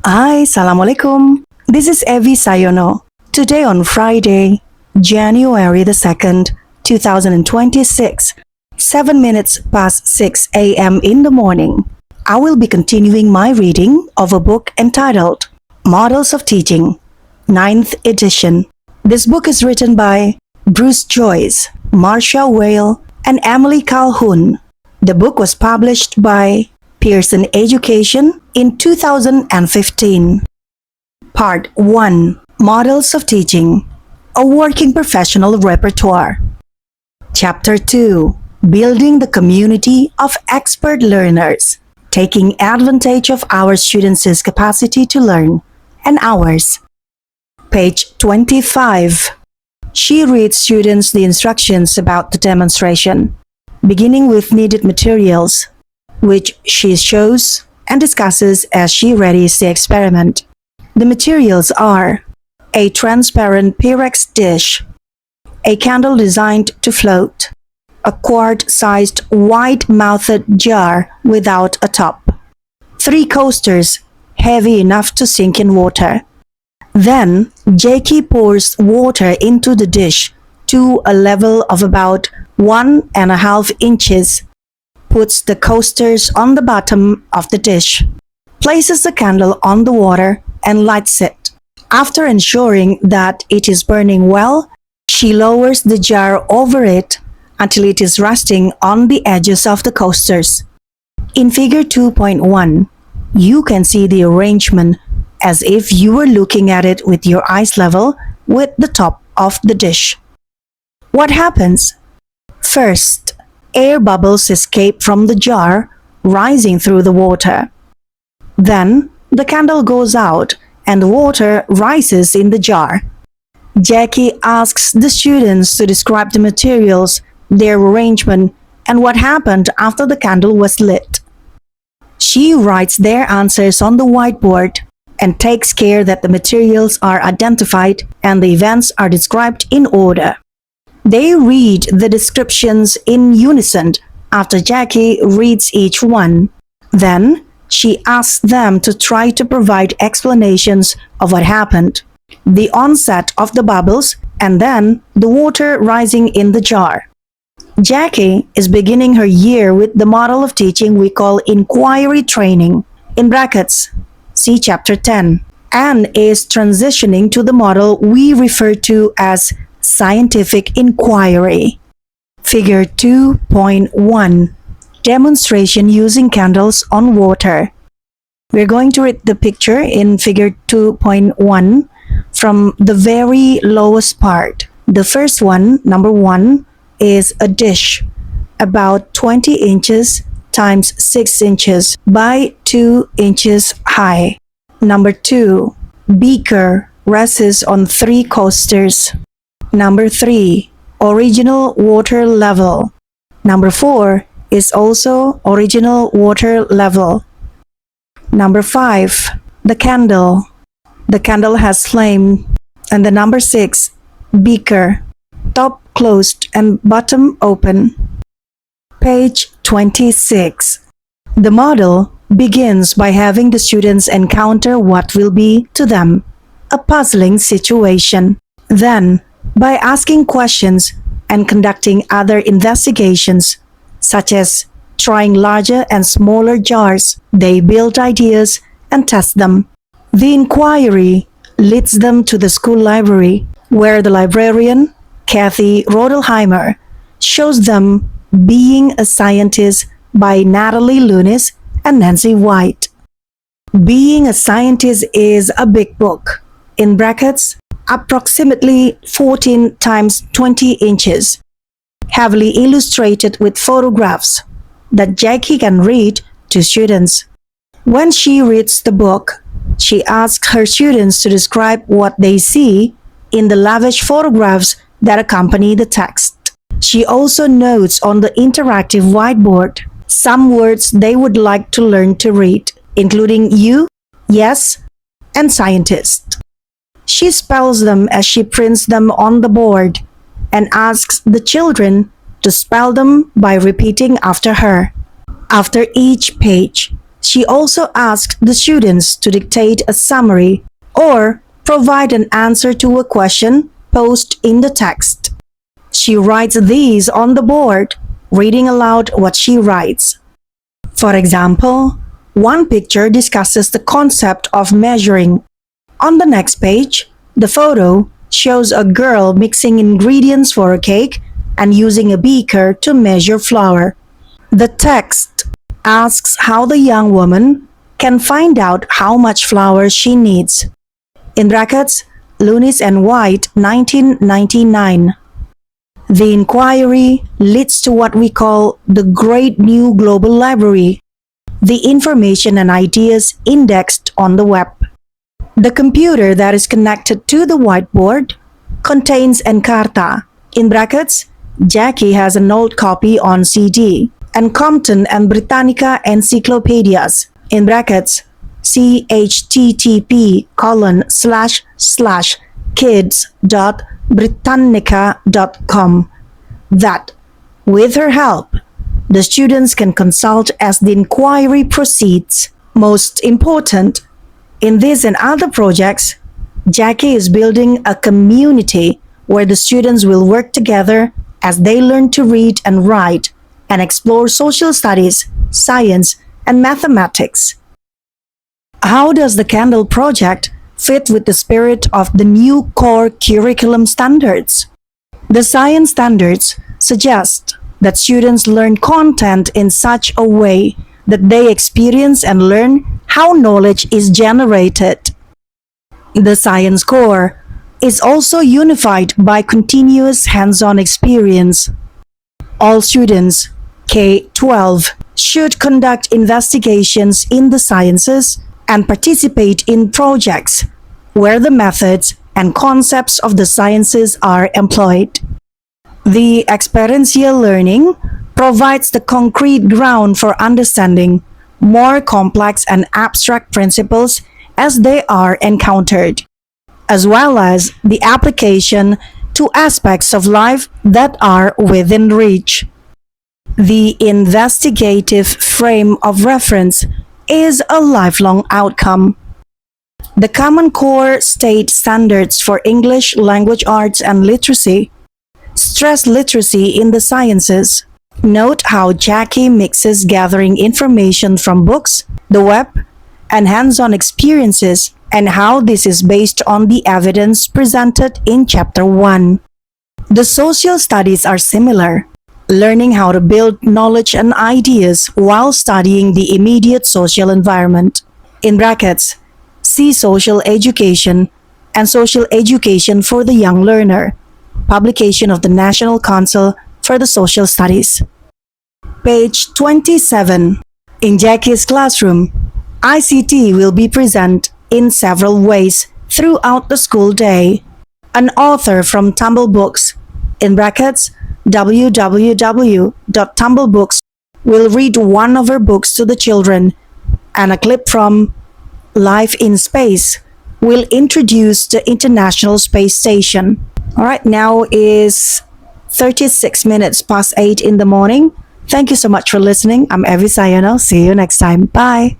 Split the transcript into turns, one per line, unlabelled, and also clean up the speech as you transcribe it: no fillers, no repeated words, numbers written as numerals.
Hi, Assalamualaikum. This is Evi Sayono. Today on Friday, January the 2nd, 2026, 7 minutes past 6 a.m. in the morning, I will be continuing my reading of a book entitled Models of Teaching, Ninth edition. This book is written by Bruce Joyce, Marcia Whale, and Emily Calhoun. The book was published by Pearson Education in 2015. Part 1. Models of Teaching, a Working Professional Repertoire. Chapter 2. Building the Community of Expert Learners, taking advantage of our students' capacity to learn and ours. Page 25. She reads students the instructions about the demonstration, beginning with needed materials, which she shows and discusses as she readies the experiment. The materials are a transparent Pyrex dish, a candle designed to float, a quart-sized wide-mouthed jar without a top, 3 coasters heavy enough to sink in water. Then, Jackie pours water into the dish to a level of about 1.5 inches, puts the coasters on the bottom of the dish, places the candle on the water, and lights it. After ensuring that it is burning well, she lowers the jar over it until it is resting on the edges of the coasters. In Figure 2.1, you can see the arrangement as if you were looking at it with your eyes level with the top of the dish. What happens? First, air bubbles escape from the jar, rising through the water. Then, the candle goes out and the water rises in the jar. Jackie asks the students to describe the materials, their arrangement, and what happened after the candle was lit. She writes their answers on the whiteboard and takes care that the materials are identified and the events are described in order. They read the descriptions in unison after Jackie reads each one. Then, she asks them to try to provide explanations of what happened, the onset of the bubbles, and then the water rising in the jar. Jackie is beginning her year with the model of teaching we call inquiry training, in brackets, see Chapter 10, and is transitioning to the model we refer to as scientific inquiry. Figure 2.1. Demonstration using candles on water. We're going to read the picture in Figure 2.1 from the very lowest part. The first one, number 1, is a dish about 20 inches times 6 inches by 2 inches high. Number 2, beaker rests on 3 coasters. Number 3, original water level. Number 4 is also original water level. Number 5, the candle. The candle has flame. And the number 6, beaker, top closed and bottom open. Page 26. The model begins by having the students encounter what will be, to them, a puzzling situation. Then, by asking questions and conducting other investigations, such as trying larger and smaller jars, they build ideas and test them. The inquiry leads them to the school library, where the librarian, Kathy Rodelheimer, shows them Being a Scientist by Natalie Lunis and Nancy White. Being a Scientist is a big book, in brackets, approximately 14 times 20 inches, heavily illustrated with photographs that Jackie can read to students. When she reads the book, she asks her students to describe what they see in the lavish photographs that accompany the text. She also notes on the interactive whiteboard some words they would like to learn to read, including you, yes, and scientist. She spells them as she prints them on the board and asks the children to spell them by repeating after her. After each page, She also asked the students to dictate a summary or provide an answer to a question posed in the text. She writes these on the board, reading aloud what she writes. For example, one picture discusses the concept of measuring. On the next page, the photo shows a girl mixing ingredients for a cake and using a beaker to measure flour. The text asks how the young woman can find out how much flour she needs. In brackets, Lunis and White, 1999. The inquiry leads to what we call the Great New Global Library, the information and ideas indexed on the web. The computer that is connected to the whiteboard contains Encarta. In brackets, Jackie has an old copy on CD, and Compton and Britannica encyclopedias. In brackets, http://kids.britannica.com, that, with her help, the students can consult as the inquiry proceeds. Most important, in this and other projects, Jackie is building a community where the students will work together as they learn to read and write and explore social studies, science, and mathematics. How does the Candle project fit with the spirit of the new core curriculum standards? The science standards suggest that students learn content in such a way that they experience and learn how knowledge is generated. The science core is also unified by continuous hands-on experience. All students, K-12, should conduct investigations in the sciences and participate in projects where the methods and concepts of the sciences are employed. The experiential learning provides the concrete ground for understanding more complex and abstract principles as they are encountered, as well as the application to aspects of life that are within reach. The investigative frame of reference is a lifelong outcome. The Common Core State Standards for English, Language Arts, and Literacy stress literacy in the sciences. Note how Jackie mixes gathering information from books, the web, and hands-on experiences, and how this is based on the evidence presented in Chapter 1. The social studies are similar, learning how to build knowledge and ideas while studying the immediate social environment. In brackets, see Social Education and Social Education for the Young Learner, publication of the National Council for the Social Studies. Page 27. In Jackie's classroom, ICT will be present in several ways throughout the school day. An author from Tumble Books, in brackets, www.tumblebooks, will read one of her books to the children, and a clip from Life in Space will introduce the International Space Station. Alright, now is 36 minutes past 8 in the morning. Thank you so much for listening. I'm Evie Sayano. See you next time. Bye.